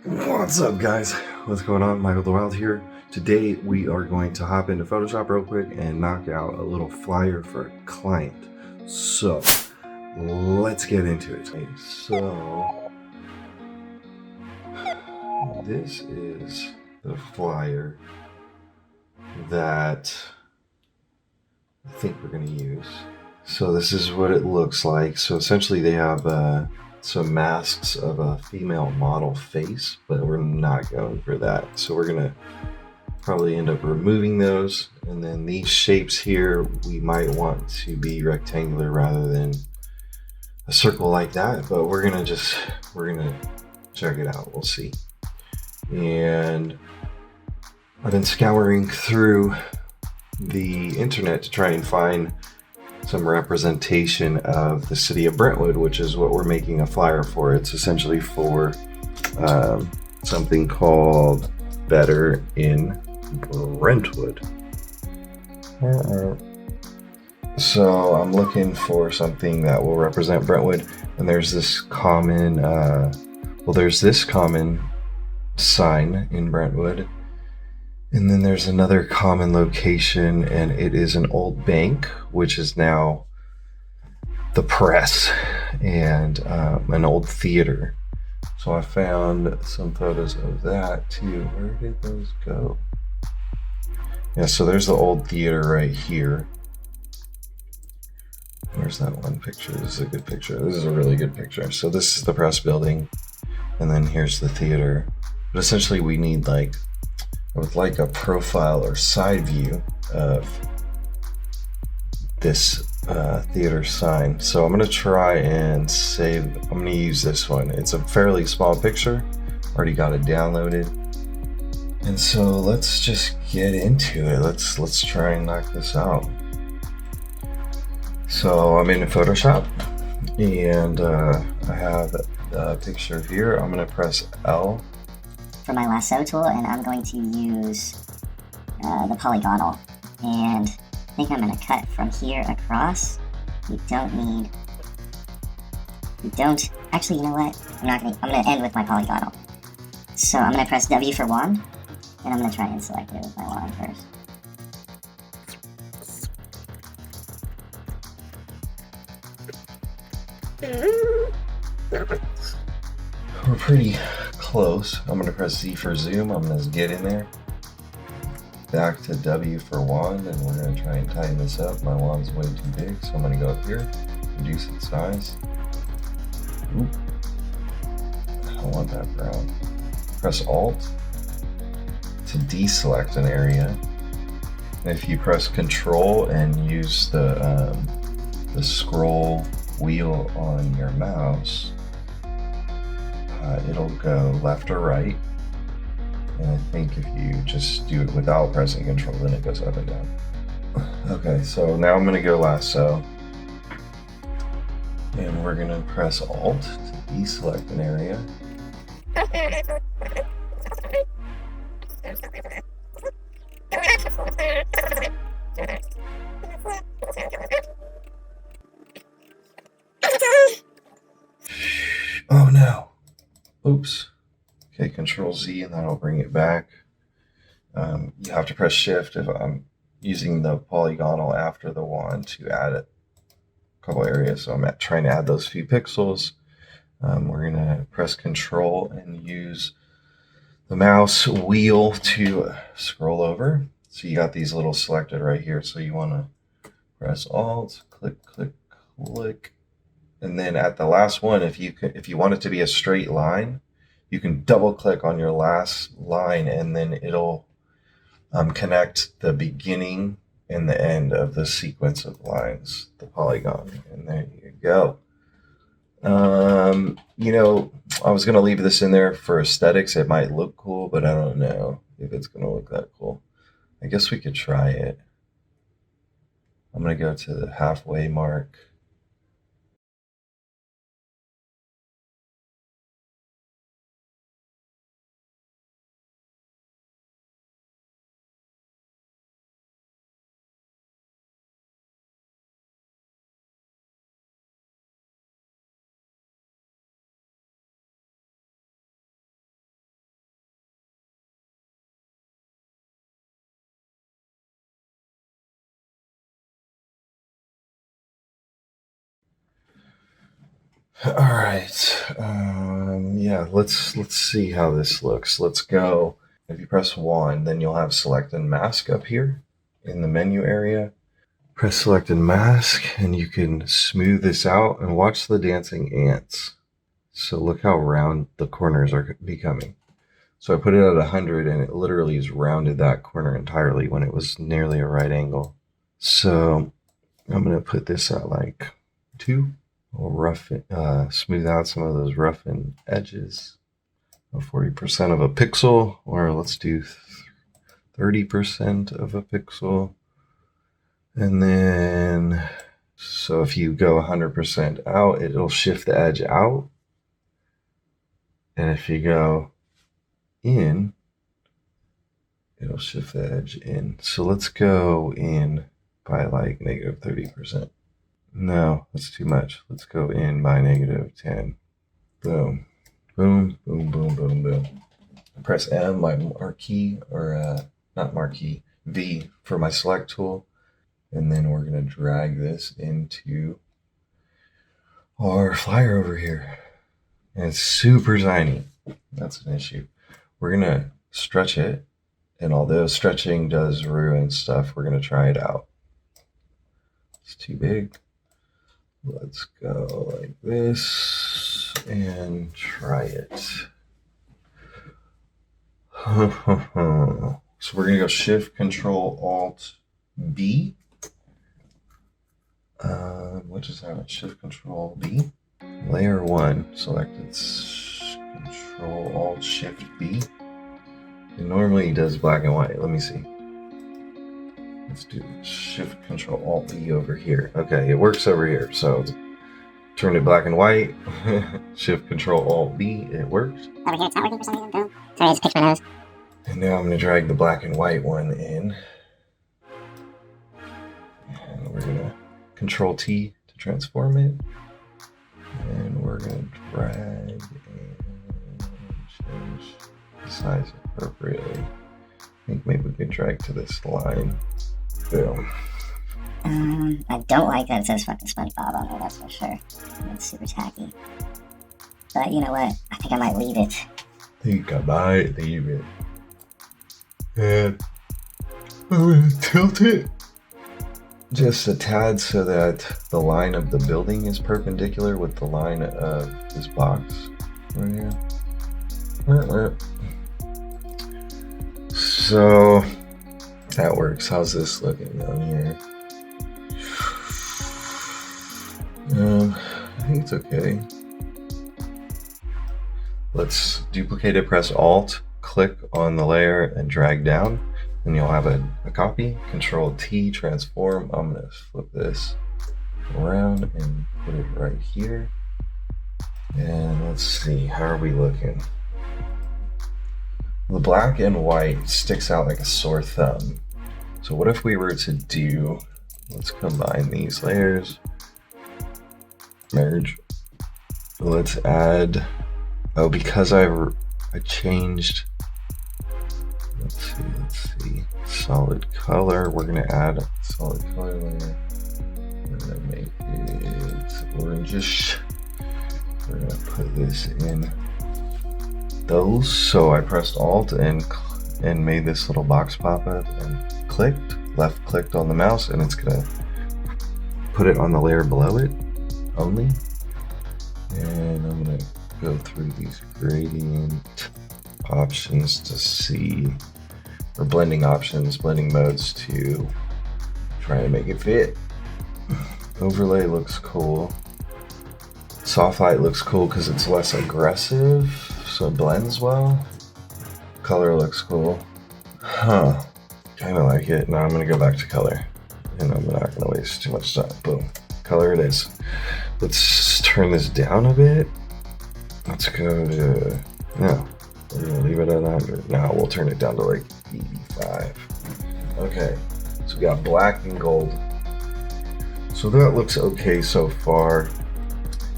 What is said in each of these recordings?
What's up, guys? What's going on? Michael the Wild here. Today we are going to hop into Photoshop real quick and knock out a little flyer for a client. So let's get into it. Okay, so this is the flyer that I think we're going to use. So this is what it looks like. So essentially they have some masks of a female model face, but we're not going for that. So we're going to probably end up removing those. And then these shapes here, we might want to be rectangular rather than a circle like that, but we're gonna check it out. We'll see. And I've been scouring through the internet to try and find some representation of the city of Brentwood, which is what we're making a flyer for. It's essentially for something called Better in Brentwood. So I'm looking for something that will represent Brentwood, and there's this common sign in Brentwood, and then there's another common location, and it is an old bank, which is now the press, and an old theater. So I found some photos of that too. Where did those go? Yeah, so there's the old theater right here. Where's that one picture? This is a good picture. This is a really good picture. So this is the press building, and then here's the theater. But essentially we need I would like a profile or side view of this theater sign. So I'm gonna try and I'm gonna use this one. It's a fairly small picture. Already got it downloaded. And so let's just get into it. Let's try and knock this out. So I'm in Photoshop, and I have a picture here. I'm gonna press L for my lasso tool, and I'm going to use the polygonal. And I think I'm gonna cut from here across. Actually, you know what? I'm gonna end with my polygonal. So I'm gonna press W for wand, and I'm gonna try and select it with my wand first. We're pretty close. I'm gonna press Z for zoom. I'm gonna get in there. Back to W for wand, and we're gonna try and tighten this up. My wand's way too big, so I'm gonna go up here, reduce its size. Oop. I don't want that brown. Press Alt to deselect an area. And if you press Control and use the scroll wheel on your mouse, it'll go left or right. And I think if you just do it without pressing Control, then it goes up and down. Okay, so now I'm gonna go lasso, and we're gonna press Alt to deselect an area. Oh no. Oops. Okay, Control Z, and that'll bring it back. You have to press Shift if I'm using the polygonal after the wand to add a couple areas. So I'm trying to add those few pixels. We're gonna press Control and use the mouse wheel to scroll over. So you got these little selected right here. So you wanna press Alt, click, click, click. And then at the last one, if you want it to be a straight line, you can double click on your last line, and then it'll connect the beginning and the end of the sequence of lines, the polygon. And there you go. I was going to leave this in there for aesthetics. It might look cool, but I don't know if it's going to look that cool. I guess we could try it. I'm going to go to the halfway mark. All right. Yeah, let's see how this looks. Let's go. If you press 1, then you'll have select and mask up here in the menu area. Press select and mask, and you can smooth this out and watch the dancing ants. So look how round the corners are becoming. So I put it at 100, and it literally has rounded that corner entirely when it was nearly a right angle. So I'm going to put this at like 2. We'll smooth out some of those roughened edges. 40% of a pixel, or let's do 30% of a pixel. And then, so if you go 100% out, it'll shift the edge out. And if you go in, it'll shift the edge in. So let's go in by like -30%. No, that's too much. Let's go in by -10. Boom, boom, boom, boom, boom, boom. Press M, my marquee, or not marquee, V for my select tool. And then we're going to drag this into our flyer over here. And it's super tiny. That's an issue. We're going to stretch it. And although stretching does ruin stuff, we're going to try it out. It's too big. Let's go like this and try it. So we're going to go Shift, Control, Alt, B. What is that? Shift, Control, B. Layer 1, selected. Control, Alt, Shift, B. It normally does black and white. Let me see. Let's do Shift, Control, Alt, B over here. Okay, it works over here. So turn it black and white. Shift, Control, Alt, B. It works. Over here, it's not working for some reason. Boom. Sorry, I just picked my nose. And now I'm going to drag the black and white one in. And we're going to Control T to transform it. And we're going to drag and change the size appropriately. I think maybe we could drag to this line. Boom. I don't like that it says fucking SpongeBob on there, that's for sure. It's super tacky. But you know what? I think I might leave it. And I'm going to tilt it just a tad so that the line of the building is perpendicular with the line of this box right here. So that works. How's this looking down here? I think it's okay. Let's duplicate it, press Alt, click on the layer and drag down, and you'll have a copy. Control T, transform. I'm going to flip this around and put it right here. And let's see, how are we looking? The black and white sticks out like a sore thumb. So what if we were to do, let's combine these layers, merge. Let's add, oh, because I changed, let's see, solid color. We're gonna add a solid color layer. We're gonna make it orangish. We're gonna put this in those. So I pressed Alt and made this little box pop up and clicked, left clicked on the mouse, and it's gonna put it on the layer below it only. And I'm gonna go through these gradient options to see, or blending options, blending modes to try and make it fit. Overlay looks cool. Soft light looks cool because it's less aggressive, so it blends well. Color looks cool. Huh. Kind of like it. Now I'm going to go back to color. And I'm not going to waste too much time. Boom. Color it is. Let's turn this down a bit. Let's go to... No. We're going to leave it at 100. Now we'll turn it down to like 85. Okay. So we got black and gold. So that looks okay so far.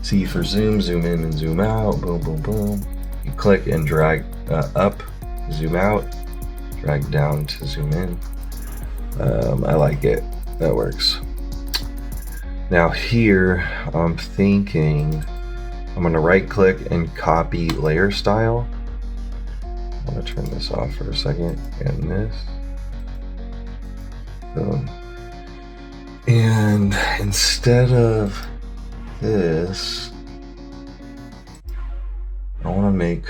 See for zoom, zoom in and zoom out. Boom, boom, boom. You click and drag up, zoom out, drag down to zoom in. I like it. That works. Now here, I'm thinking I'm going to right click and copy layer style. I'm going to turn this off for a second, and this. Boom. And instead of this, I want to make,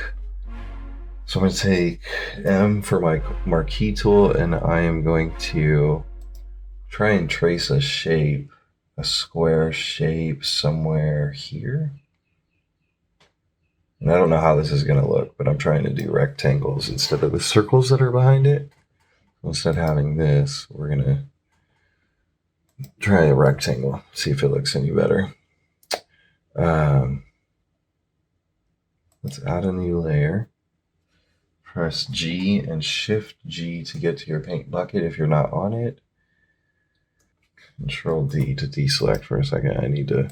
so I'm going to take M for my marquee tool, and I am going to try and trace a shape, a square shape somewhere here. And I don't know how this is going to look, but I'm trying to do rectangles instead of the circles that are behind it. Instead of having this, we're going to try a rectangle, see if it looks any better. Let's add a new layer. Press G and Shift G to get to your paint bucket if you're not on it. Control D to deselect for a second. I need to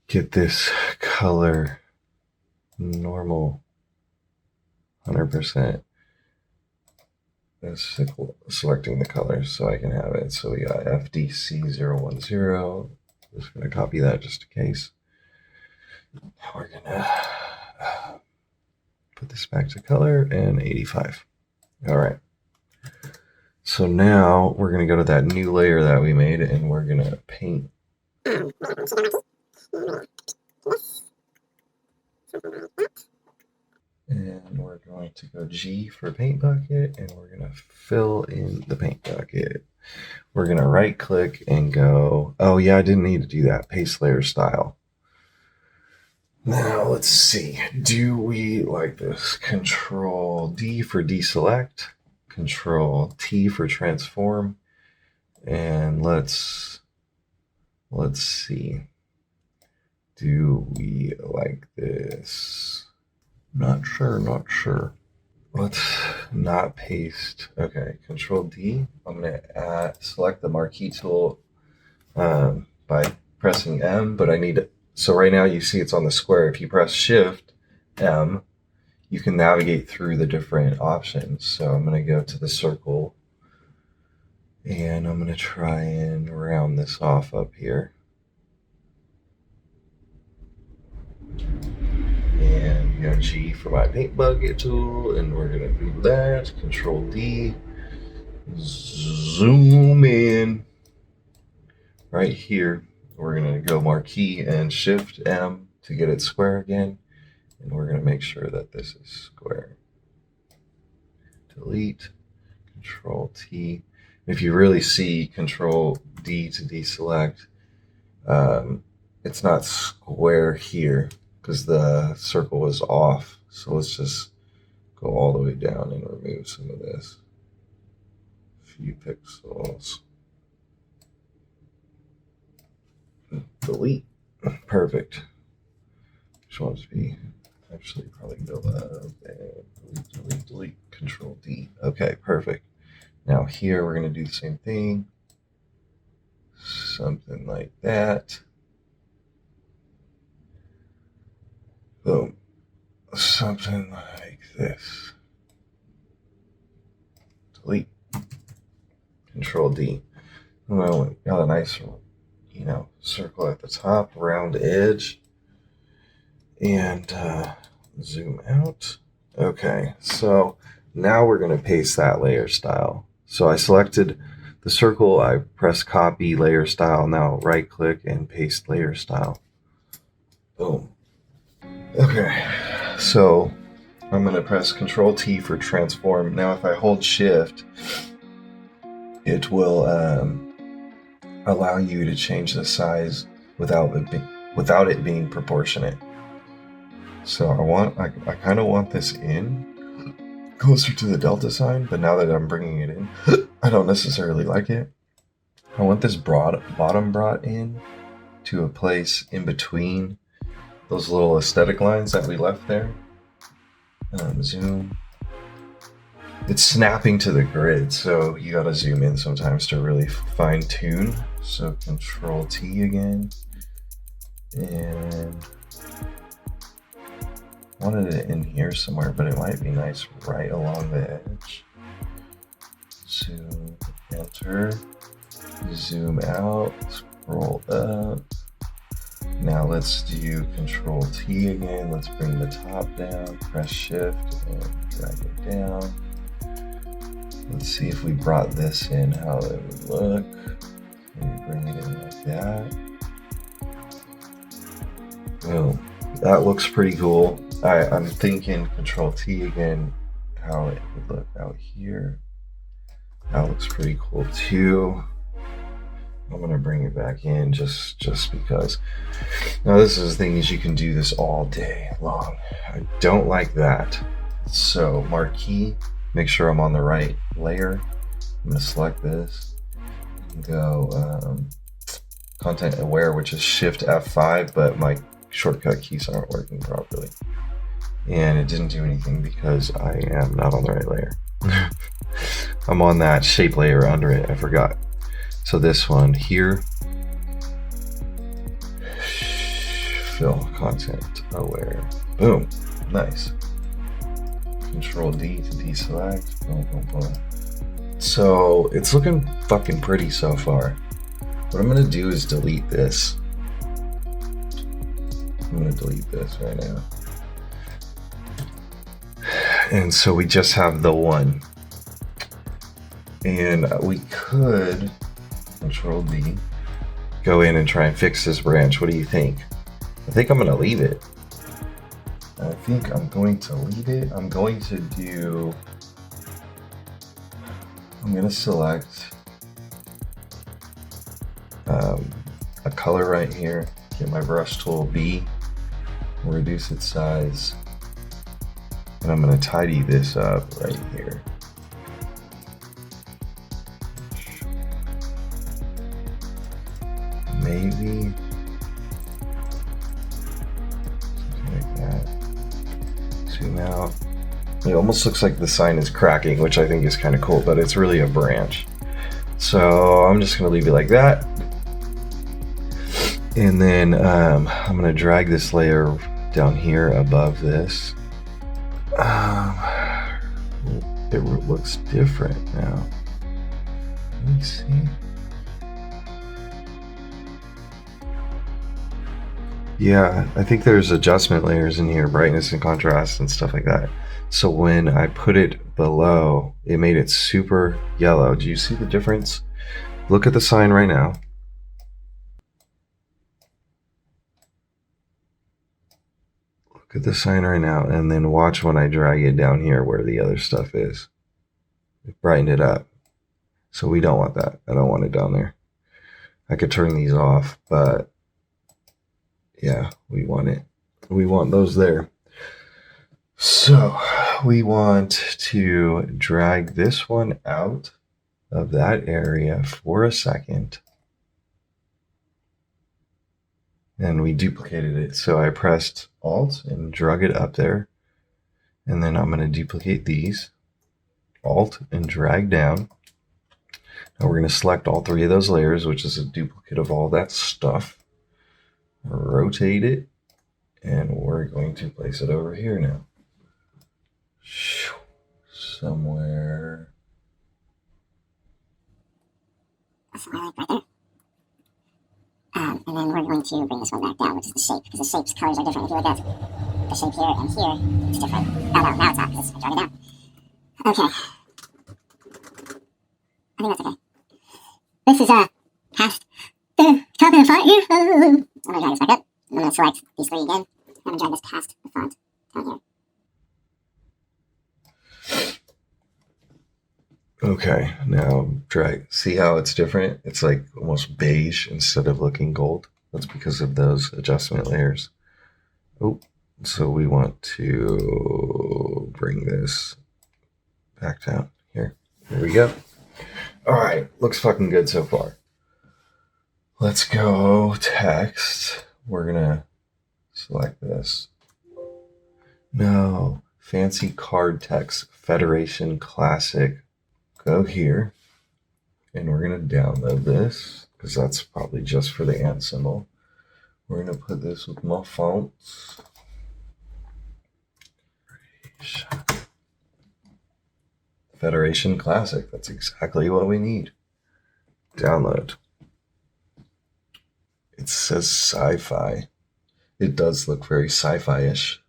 get this color normal 100%. That's selecting the color so I can have it. So we got FDC010. Just going to copy that just in case. Now we're going to put this back to color and 85. All right. So now we're going to go to that new layer that we made and we're going to paint. And we're going to go G for paint bucket and we're going to fill in the paint bucket. We're going to right click and go, oh yeah, I didn't need to do that. Paste layer style. Now let's see. Do we like this? Control D for deselect. Control T for transform. And let's see. Do we like this? Not sure. Let's not paste. Okay, Control D. I'm going to select the marquee tool by pressing M, but I need to. So right now you see it's on the square. If you press Shift M, you can navigate through the different options. So I'm going to go to the circle and I'm going to try and round this off up here. And we got G for my paint bucket tool, and we're going to do that. Control D. Zoom in right here. We're going to go marquee and Shift M to get it square again. And we're going to make sure that this is square. Delete. Control T. If you really see Control D to deselect, it's not square here because the circle was off. So let's just go all the way down and remove some of this. A few pixels. Delete. Perfect. Just want to be actually probably go up and delete, Control D. Okay, perfect. Now here we're going to do the same thing. Something like that. Boom. Something like this. Delete. Control D. Well, got a nice, circle at the top, round edge. And zoom out. Okay, so now we're going to paste that layer style. So I selected the circle, I press copy layer style, now right click and paste layer style. Boom. Okay, so I'm going to press Control T for transform. Now if I hold Shift, it will allow you to change the size without it being proportionate. So I kind of want this in closer to the delta sign, but now that I'm bringing it in, I don't necessarily like it. I want this bottom brought in to a place in between those little aesthetic lines that we left there. Zoom. It's snapping to the grid, so you gotta zoom in sometimes to really fine tune. So Control T again, and wanted it in here somewhere, but it might be nice right along the edge. Zoom, enter, zoom out, scroll up, Now let's do Control T again. Let's bring the top down, press Shift and drag it down. Let's see if we brought this in, how it would look. Maybe bring it in like that. Boom. That looks pretty cool. I'm thinking Control T again, how it would look out here. That looks pretty cool too. I'm gonna bring it back in just because. Now this is the thing, is you can do this all day long. I don't like that. So marquee, make sure I'm on the right layer. I'm gonna select this and go content aware, which is Shift F5, but my shortcut keys aren't working properly. And it didn't do anything because I am not on the right layer. I'm on that shape layer under it, I forgot. So this one here, fill content aware. Boom, nice. Control D to deselect. Boom, boom, boom. So it's looking fucking pretty so far. What I'm gonna do is delete this. I'm gonna delete this right now. And so we just have the one. And we could Control D, go in and try and fix this branch. What do you think? I think I'm gonna leave it. I think I'm going to leave it. I'm going to do, I'm gonna select a color right here, get my brush tool B, reduce its size, and I'm gonna tidy this up right here. Maybe something like that. Zoom out. It almost looks like the sign is cracking, which I think is kind of cool, but it's really a branch. So I'm just gonna leave it like that. And then I'm gonna drag this layer down here above this. It looks different now. Let me see. Yeah, I think there's adjustment layers in here, brightness and contrast and stuff like that. So when I put it below, it made it super yellow. Do you see the difference? Look at the sign right now. Look at the sign right now, and then watch when I drag it down here where the other stuff is. It brightened it up. So we don't want that. I don't want it down there. I could turn these off, but yeah, we want it. We want those there. So we want to drag this one out of that area for a second. And we duplicated it. So I pressed Alt and drug it up there. And then I'm going to duplicate these. Alt and drag down. Now we're going to select all three of those layers, which is a duplicate of all that stuff. Rotate it. And we're going to place it over here now. Somewhere. Somewhere like right there. And then we're going to bring this one back down, which is the shape, because the shape's colors are different. If you look at the shape here and here, it's different. Oh no, now it's not, because I dragged it down. Okay. I think that's okay. This is past the top of the font here. I'm gonna drag this back up. I'm gonna select these three again. I'm gonna drag this past the font down here. Okay, now drag. See how it's different? It's like almost beige instead of looking gold. That's because of those adjustment layers. Oh, so we want to bring this back down here. There we go. All right, looks fucking good so far. Let's go text. We're gonna select this. No, fancy card text, Federation Classic. Go here, and we're gonna download this because that's probably just for the and symbol. We're gonna put this with my fonts. Federation Classic, that's exactly what we need. Download. It says sci-fi. It does look very sci-fi-ish.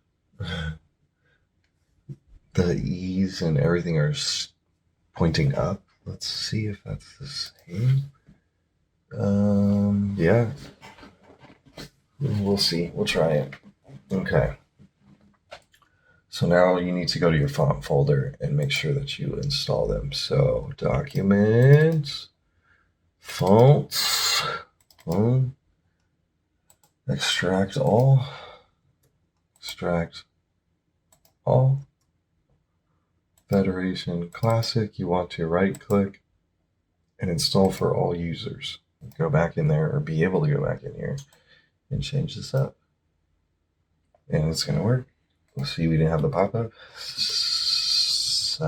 The E's and everything are pointing up. Let's see if that's the same. Yeah. We'll see. We'll try it. Okay. So now you need to go to your font folder and make sure that you install them. So Documents, Fonts, extract all, Federation Classic. You want to right click and install for all users. Go back in there, or be able to go back in here and change this up. And it's going to work. Let's see, we didn't have the pop-up. I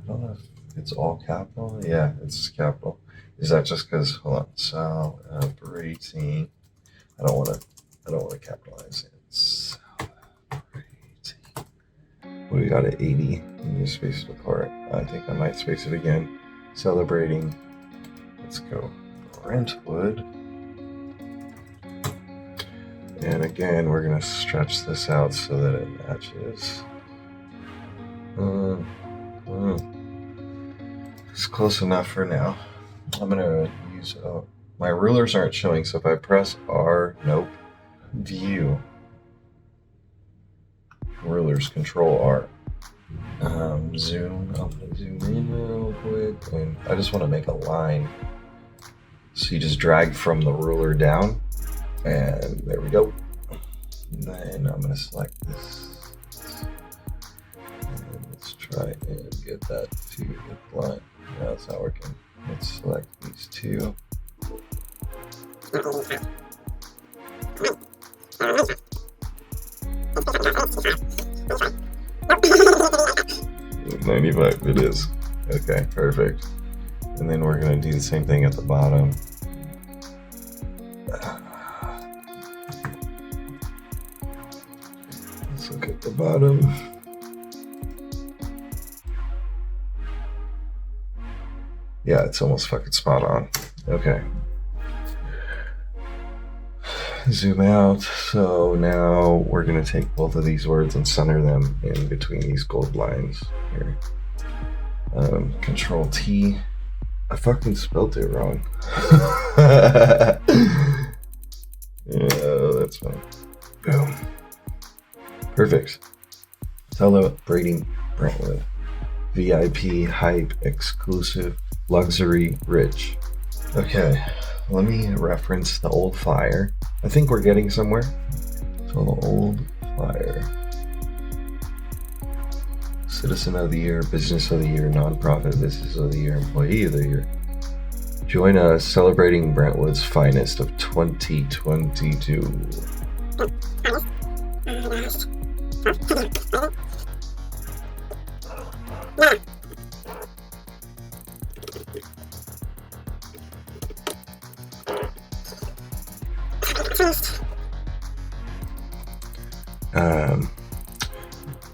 don't know if it's all capital. Yeah, it's capital. Is that just because, hold on, celebrating. I don't want to capitalize it. Celebrating. What do we got at 80? And you space it apart. I think I might space it again. Celebrating. Let's go Brentwood. And again, we're going to stretch this out so that it matches. It's close enough for now. I'm going to use, my rulers aren't showing, so if I press R, nope, view, rulers, control R. Zoom, I'm going to zoom in real quick, and I just want to make a line. So you just drag from the ruler down. And there we go. And then I'm going to select this. And let's try and get that to the line. No, it's not working. Let's select these two. 95, it is. Okay, perfect. And then we're going to do the same thing at the bottom. Let's look at the bottom. Yeah, it's almost fucking spot on. Okay. Zoom out. So now we're going to take both of these words and center them in between these gold lines here. Control T. I fucking spelled it wrong. Yeah, that's fine. Boom. Perfect. Celebrating Brentwood. VIP, hype, exclusive, luxury, rich. Okay, let me reference the old flyer. I think we're getting somewhere. So the old flyer. Citizen of the Year, Business of the Year, Nonprofit Business of the Year, Employee of the Year. Join us celebrating Brentwood's finest of 2022.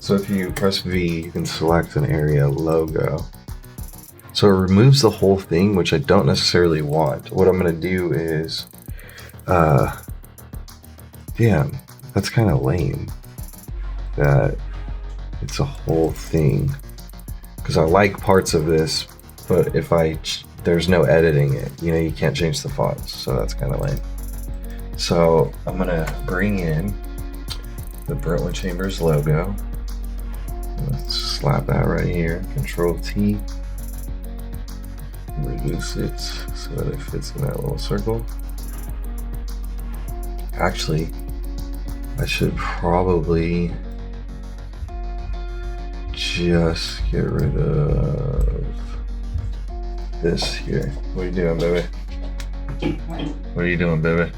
So if you press V, you can select an area logo. So it removes the whole thing, which I don't necessarily want. What I'm going to do is, damn, that's kind of lame that it's a whole thing. Because I like parts of this, but if there's no editing it, you can't change the fonts, so that's kind of lame. So I'm going to bring in the Brentwood Chambers logo. Let's slap that right here. Control T. Reduce it so that it fits in that little circle. Actually, I should probably just get rid of this here. What are you doing, baby? What are you doing, baby?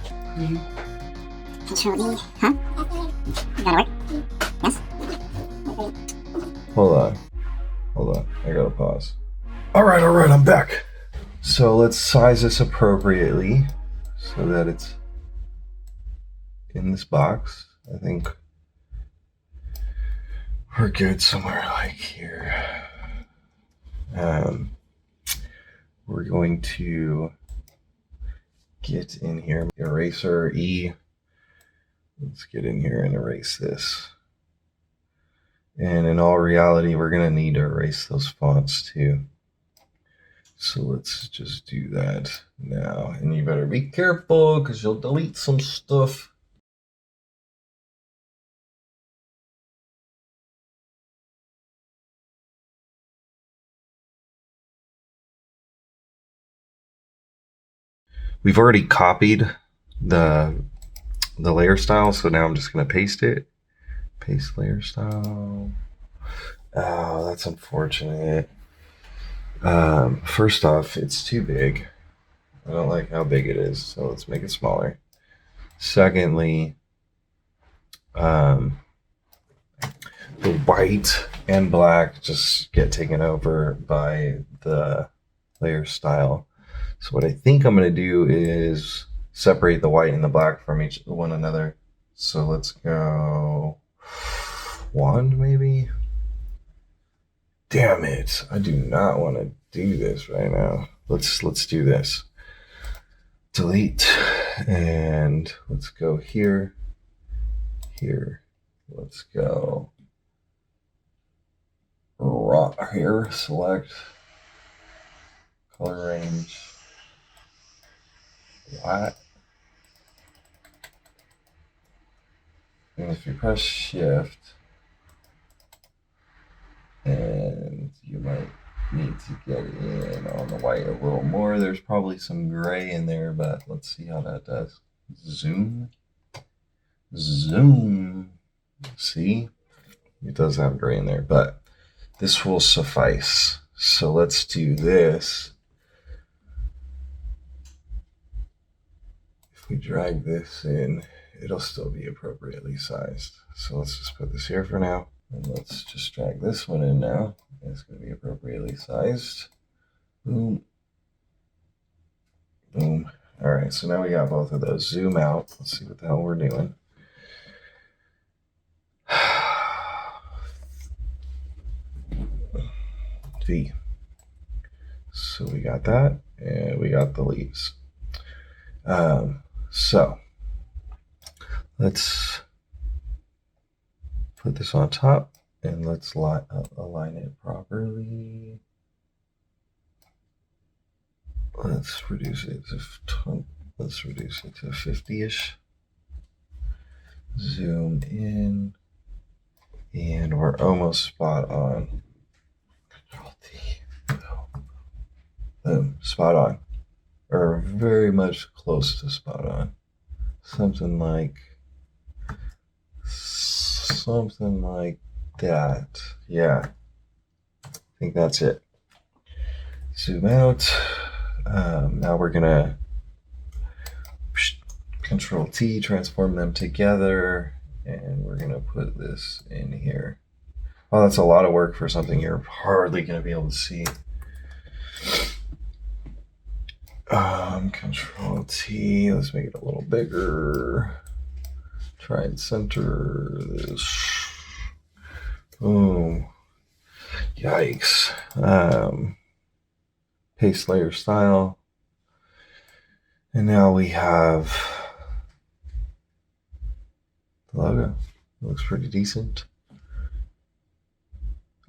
Control E, huh? Gotta work? Yes? Hold on. I gotta pause. All right, I'm back. So let's size this appropriately so that it's in this box. I think we're good somewhere like here. We're going to get in here. Eraser E. Let's get in here and erase this. And in all reality, we're going to need to erase those fonts too. So let's just do that now. And you better be careful because you'll delete some stuff. We've already copied the layer style, so now I'm just going to paste it. Paste layer style. Oh, that's unfortunate. First off, it's too big. I don't like how big it is, so let's make it smaller. Secondly, the white and black just get taken over by the layer style. So what I think I'm going to do is separate the white and the black from one another. So let's go wand maybe. Damn it! I do not want to do this right now. Let's do this. Delete, and let's go here. Here, let's go. Raw here. Select color range. Black. And if you press Shift, and you might need to get in on the white a little more. There's probably some gray in there, but let's see how that does. Zoom. Zoom. See? It does have gray in there, but this will suffice. So let's do this. If we drag this in, it'll still be appropriately sized. So let's just put this here for now. And let's just drag this one in now. It's going to be appropriately sized. Boom. Boom. All right, so now we got both of those. Zoom out. Let's see what the hell we're doing. V. So we got that, and we got the leaves. So let's put this on top, and let's align it properly. Let's reduce it to 50-ish. Zoom in, and we're almost spot on. CTRL T. Boom, spot on, or very much close to spot on. Something like that. Yeah, I think that's it. Zoom out. Now we're gonna Control T, transform them together, and we're gonna put this in here. Oh, that's a lot of work for something you're hardly gonna be able to see. Control T, let's make it a little bigger. Try and center this. Boom. Yikes. Paste layer style. And now we have the logo. It looks pretty decent.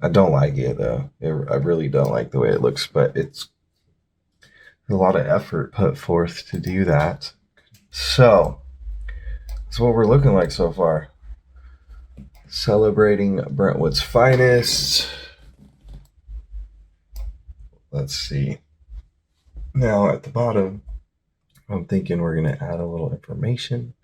I don't like it though. I really don't like the way it looks, but it's a lot of effort put forth to do that. So that's what we're looking like so far. Celebrating Brentwood's finest. Let's see. Now at the bottom, I'm thinking we're going to add a little information.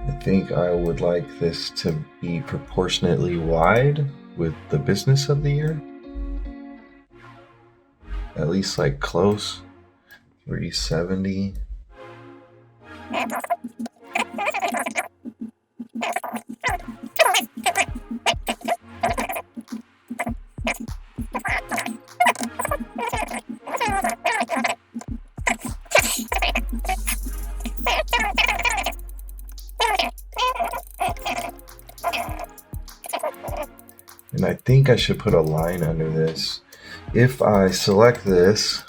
I think I would like this to be proportionately wide with the business of the year. At least like close. 370. And I think I should put a line under this. If I select this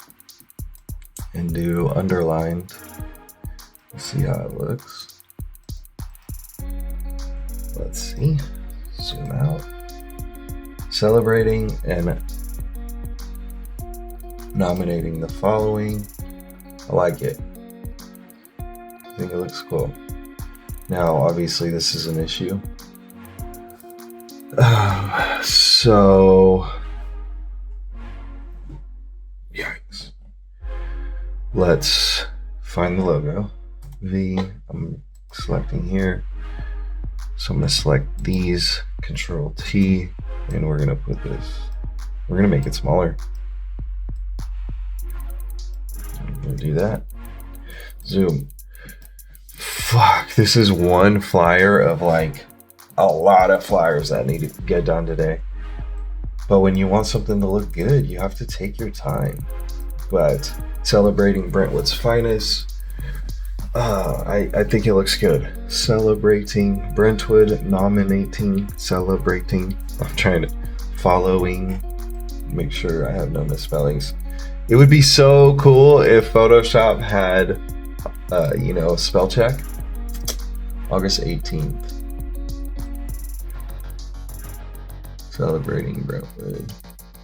and do underlined, let's see how it looks. Let's see, zoom out. Celebrating and nominating the following. I like it. I think it looks cool. Now, obviously, this is an issue. So, yikes. Let's find the logo. V, I'm selecting here. So I'm going to select these, CTRL T, and we're going to put this, we're going to make it smaller. I'm going to do that. Zoom. Fuck, this is one flyer of like a lot of flyers that need to get done today. But when you want something to look good, you have to take your time. But celebrating Brentwood's finest, I think it looks good. Celebrating Brentwood, nominating, celebrating. I'm trying to following, make sure I have no misspellings. It would be so cool if Photoshop had, spell check. August 18th. Celebrating Brentwood.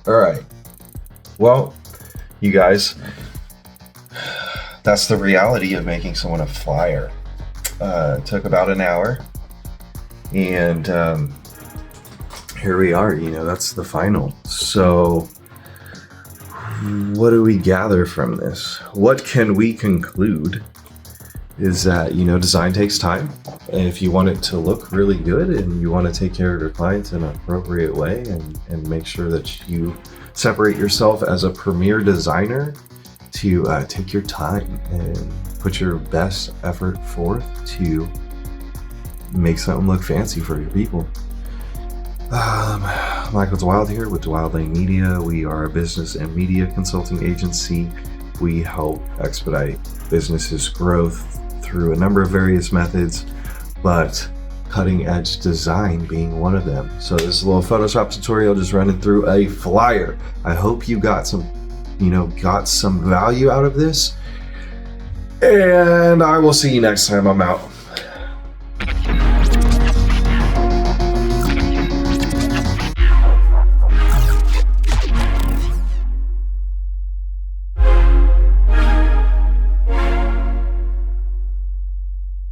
All right. Well, you guys, that's the reality of making someone a flyer. It took about an hour, and here we are. That's the final. So what do we gather from this? What can we conclude is that, design takes time. If you want it to look really good and you want to take care of your clients in an appropriate way and make sure that you separate yourself as a premier designer, to take your time and put your best effort forth to make something look fancy for your people. Michael's Wild here with Wild Lane Media. We are a business and media consulting agency. We help expedite businesses' growth through a number of various methods, but cutting edge design being one of them. So this is a little Photoshop tutorial just running through a flyer. I hope you got some value out of this, and I will see you next time. I'm out.